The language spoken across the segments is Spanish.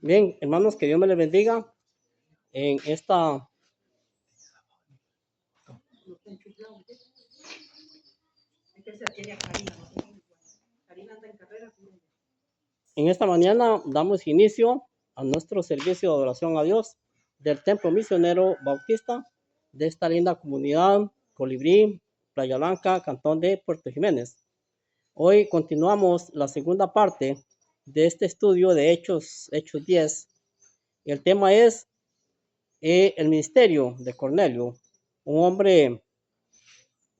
Bien, hermanos, que Dios me les bendiga en esta mañana damos inicio a nuestro servicio de adoración a Dios del Templo Misionero Bautista de esta linda comunidad Colibrí, Playa Blanca, Cantón de Puerto Jiménez. Hoy continuamos la segunda parte de este estudio de Hechos 10. El tema es el ministerio de Cornelio, un hombre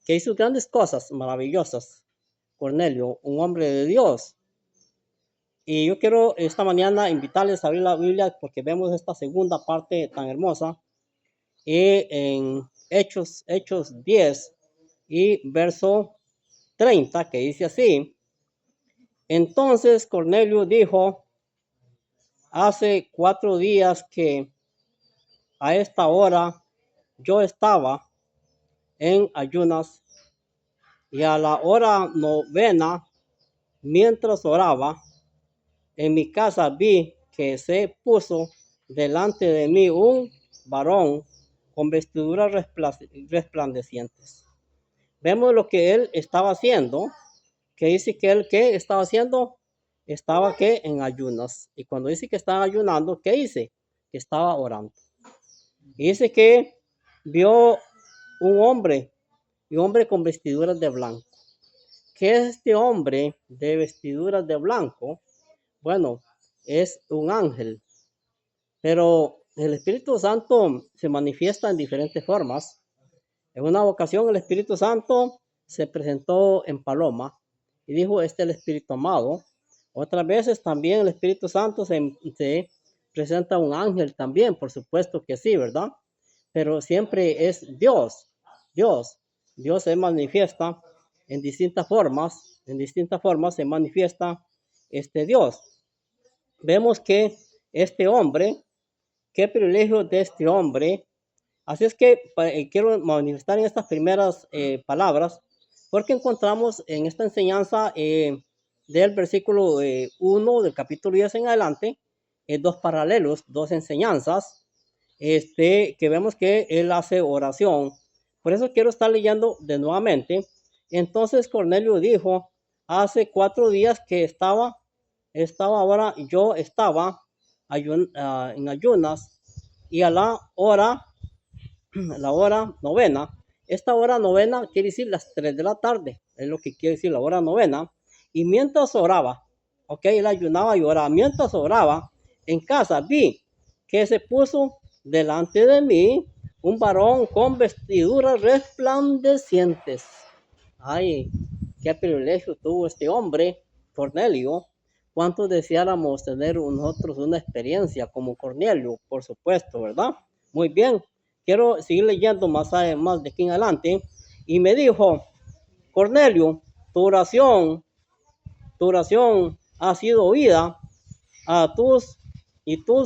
que hizo grandes cosas maravillosas. Cornelio, un hombre de Dios. Y yo quiero esta mañana invitarles a abrir la Biblia porque vemos esta segunda parte tan hermosa en Hechos 10 y verso 30, que dice así: entonces Cornelio dijo: hace 4 días que a esta hora yo estaba en ayunas, y a la hora novena, mientras oraba, en mi casa vi que se puso delante de mí un varón con vestiduras resplandecientes. Vemos lo que él estaba haciendo, que dice que él, ¿qué estaba haciendo? Estaba que en ayunas. Y cuando dice que estaba ayunando, ¿qué dice? Que estaba orando. Y dice que vio un hombre con vestiduras de blanco. ¿Qué es este hombre de vestiduras de blanco? Bueno, es un ángel, pero el Espíritu Santo se manifiesta en diferentes formas. En una ocasión el Espíritu Santo se presentó en paloma y dijo: este es el Espíritu amado. Otras veces también el Espíritu Santo se presenta un ángel también, por supuesto que sí, ¿verdad? Pero siempre es Dios. Dios se manifiesta en distintas formas se manifiesta este Dios. Vemos que este hombre, qué privilegio de este hombre. Así es que quiero manifestar en estas primeras palabras, porque encontramos en esta enseñanza del versículo 1 del capítulo 10 en adelante, dos paralelos, dos enseñanzas, que vemos que él hace oración. Por eso quiero estar leyendo de nuevamente. Entonces Cornelio dijo: hace 4 días que ahora yo estaba en ayunas, y a la hora novena. Esta hora novena quiere decir las 3 de la tarde, es lo que quiere decir la hora novena. Y mientras oraba, él ayunaba y oraba. Mientras oraba en casa, vi que se puso delante de mí un varón con vestiduras resplandecientes. Ay, qué privilegio tuvo este hombre, Cornelio. ¿Cuántos deseáramos tener nosotros una experiencia como Cornelio? Por supuesto, ¿verdad? Muy bien. Quiero seguir leyendo más de aquí en adelante. Y me dijo: Cornelio, tu oración ha sido oída, tus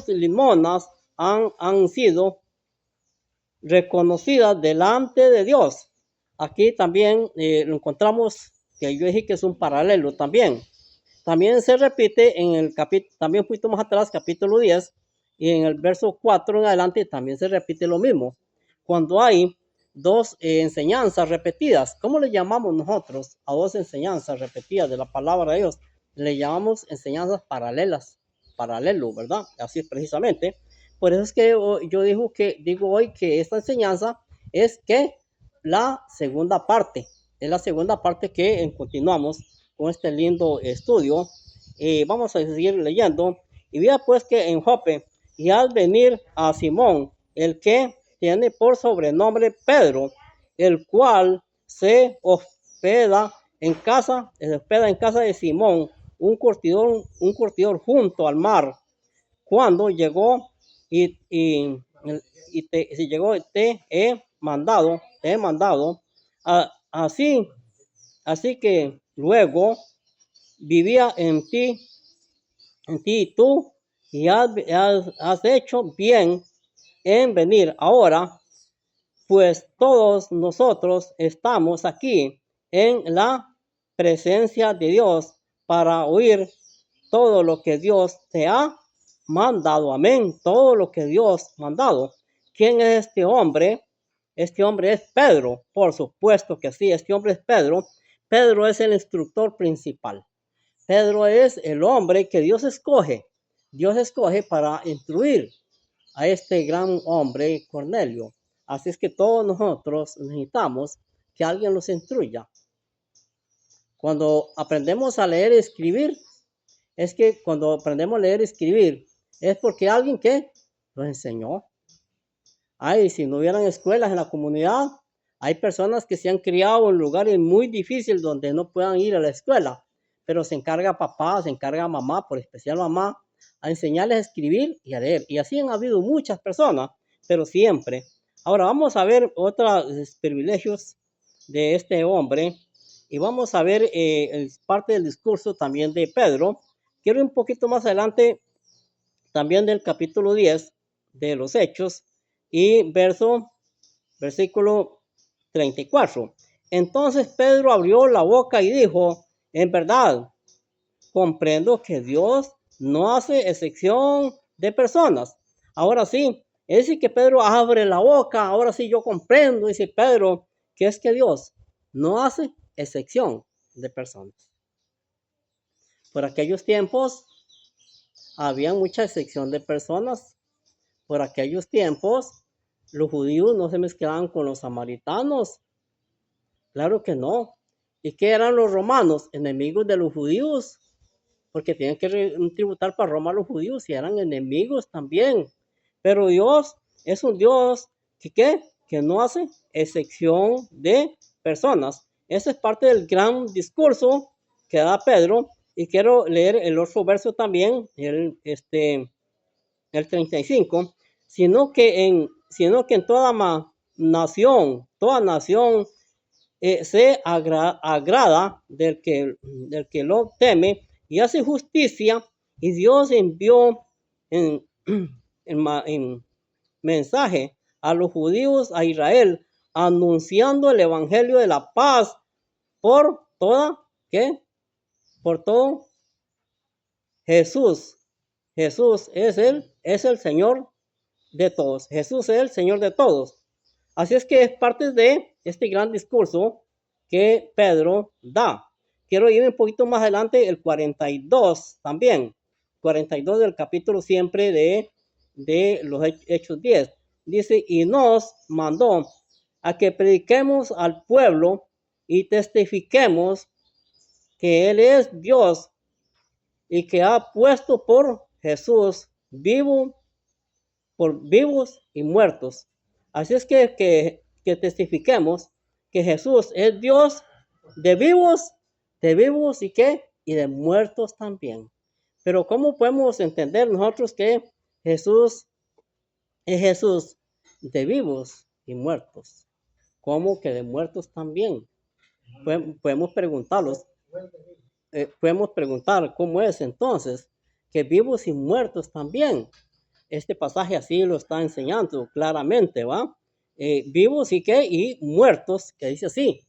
limonas han sido reconocidas delante de Dios. Aquí también lo encontramos, que yo dije que es un paralelo también. También se repite en el capítulo, también un poquito más atrás, capítulo 10, y en el verso 4 en adelante también se repite lo mismo. Cuando hay dos enseñanzas repetidas, ¿cómo le llamamos nosotros a dos enseñanzas repetidas de la palabra de Dios? Le llamamos enseñanzas paralelas, paralelo, ¿verdad? Así es precisamente. Por eso es que yo digo hoy que esta enseñanza es que la segunda parte, es la segunda parte que continuamos con este lindo estudio. Vamos a seguir leyendo. Y vea pues que en Jope, y al venir a Simón, el que tiene por sobrenombre Pedro, el cual se hospeda en casa de Simón, un curtidor junto al mar. Cuando llegó si llegó, te he mandado, así que luego vivía en ti tú, y has hecho bien en venir ahora, pues todos nosotros estamos aquí en la presencia de Dios para oír todo lo que Dios te ha mandado, amén, todo lo que Dios mandado. ¿Quién es este hombre? Este hombre es Pedro, por supuesto que sí, este hombre es Pedro. Pedro es el instructor principal. Pedro es el hombre que Dios escoge. Dios escoge para instruir a este gran hombre Cornelio. Así es que todos nosotros necesitamos que alguien nos instruya. Cuando aprendemos a leer y escribir, es que cuando aprendemos a leer y escribir, es porque alguien que nos enseñó. Ay, si no hubieran escuelas en la comunidad, hay personas que se han criado en lugares muy difíciles donde no puedan ir a la escuela, pero se encarga papá, se encarga mamá, por especial mamá, a enseñarles a escribir y a leer. Y así han habido muchas personas, pero siempre. Ahora vamos a ver otros privilegios de este hombre y vamos a ver parte del discurso también de Pedro. Quiero un poquito más adelante también del capítulo 10 de los Hechos y versículo 34. Entonces Pedro abrió la boca y dijo, en verdad, comprendo que Dios no hace excepción de personas. Ahora sí, es decir que Pedro abre la boca, ahora sí yo comprendo, dice Pedro, que es que Dios no hace excepción de personas. Por aquellos tiempos había mucha excepción de personas. Por aquellos tiempos los judíos no se mezclaban con los samaritanos. Claro que no. ¿Y qué eran los romanos? Enemigos de los judíos. Porque tenían que tributar para Roma a los judíos y eran enemigos también. Pero Dios es un Dios que no hace excepción de personas. Esa es parte del gran discurso que da Pedro. Y quiero leer el otro verso también, el 35. Sino que en toda nación se agrada del que lo teme y hace justicia, y Dios envió en mensaje a los judíos a Israel, anunciando el evangelio de la paz por todo Jesús. Jesús es el Señor de todos. Jesús es el Señor de todos. Así es que es parte de este gran discurso que Pedro da. Quiero ir un poquito más adelante, el 42 también. 42 del capítulo siempre de los Hechos 10. Dice, y nos mandó a que prediquemos al pueblo y testifiquemos que Él es Dios y que ha puesto por Jesús por vivos y muertos. Así es que testifiquemos que Jesús es Dios de vivos y de muertos también. Pero ¿cómo podemos entender nosotros que Jesús es Jesús de vivos y muertos? ¿Cómo que de muertos también? Podemos preguntar cómo es entonces que vivos y muertos también. Este pasaje así lo está enseñando claramente, ¿va? Vivos y muertos, que dice así.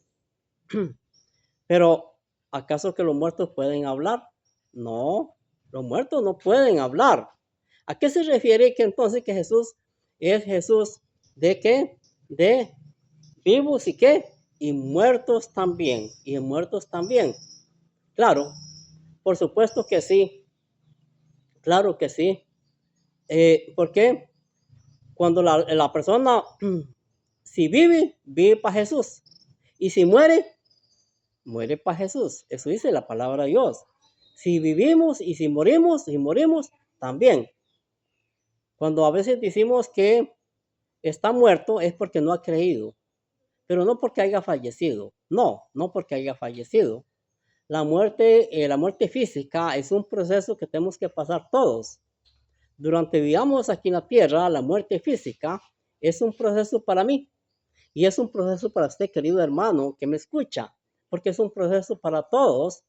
Pero, ¿acaso que los muertos pueden hablar? No, los muertos no pueden hablar. ¿A qué se refiere que entonces que Jesús es Jesús de qué? De vivos y muertos también. Y muertos también. Claro, por supuesto que sí. Claro que sí. Porque cuando la persona, si vive para Jesús. Y si muere para Jesús. Eso dice la palabra de Dios. Si vivimos y si morimos también. Cuando a veces decimos que está muerto es porque no ha creído. Pero no porque haya fallecido. No porque haya fallecido. La muerte física es un proceso que tenemos que pasar todos. Durante vivamos aquí en la tierra, la muerte física es un proceso para mí. Y es un proceso para usted, querido hermano, que me escucha. Porque es un proceso para todos.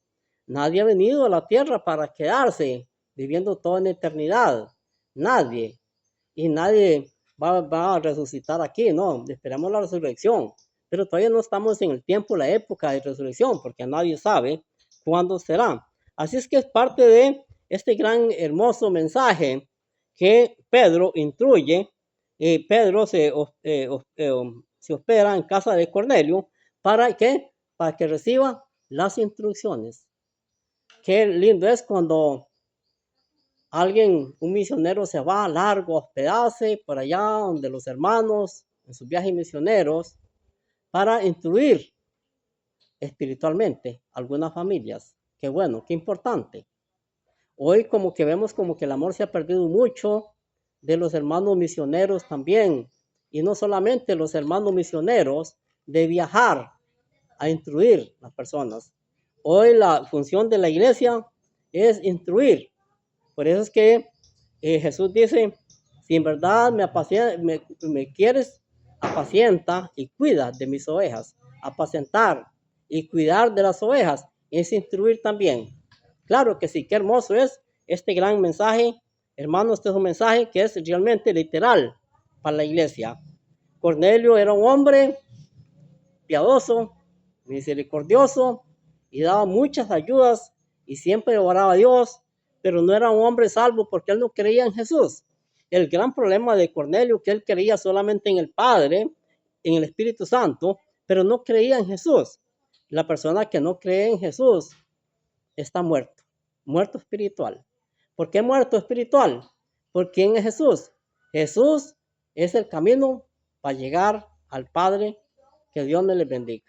Nadie ha venido a la tierra para quedarse viviendo toda en eternidad. Nadie. Y nadie va a resucitar aquí, no. Esperamos la resurrección. Pero todavía no estamos en el tiempo, la época de resurrección, porque nadie sabe cuándo será. Así es que es parte de este gran hermoso mensaje que Pedro instruye, y Pedro se hospeda en casa de Cornelio, ¿para qué? Para que reciba las instrucciones. Qué lindo es cuando un misionero se va largo a hospedarse por allá donde los hermanos, en sus viajes misioneros, para instruir espiritualmente algunas familias. Qué bueno, qué importante. Hoy como que vemos como que el amor se ha perdido mucho de los hermanos misioneros también. Y no solamente los hermanos misioneros de viajar a instruir a las personas. Hoy la función de la iglesia es instruir. Por eso es que Jesús dice, si en verdad me quieres, apacienta y cuida de mis ovejas. Apacentar y cuidar de las ovejas es instruir también. Claro que sí, qué hermoso es este gran mensaje. Hermanos, este es un mensaje que es realmente literal para la iglesia. Cornelio era un hombre piadoso, misericordioso y daba muchas ayudas y siempre oraba a Dios, pero no era un hombre salvo porque él no creía en Jesús. El gran problema de Cornelio que él creía solamente en el Padre, en el Espíritu Santo, pero no creía en Jesús. La persona que no cree en Jesús está muerto, muerto espiritual. ¿Por qué muerto espiritual? ¿Por quién es Jesús? Jesús es el camino para llegar al Padre. Que Dios me les bendiga.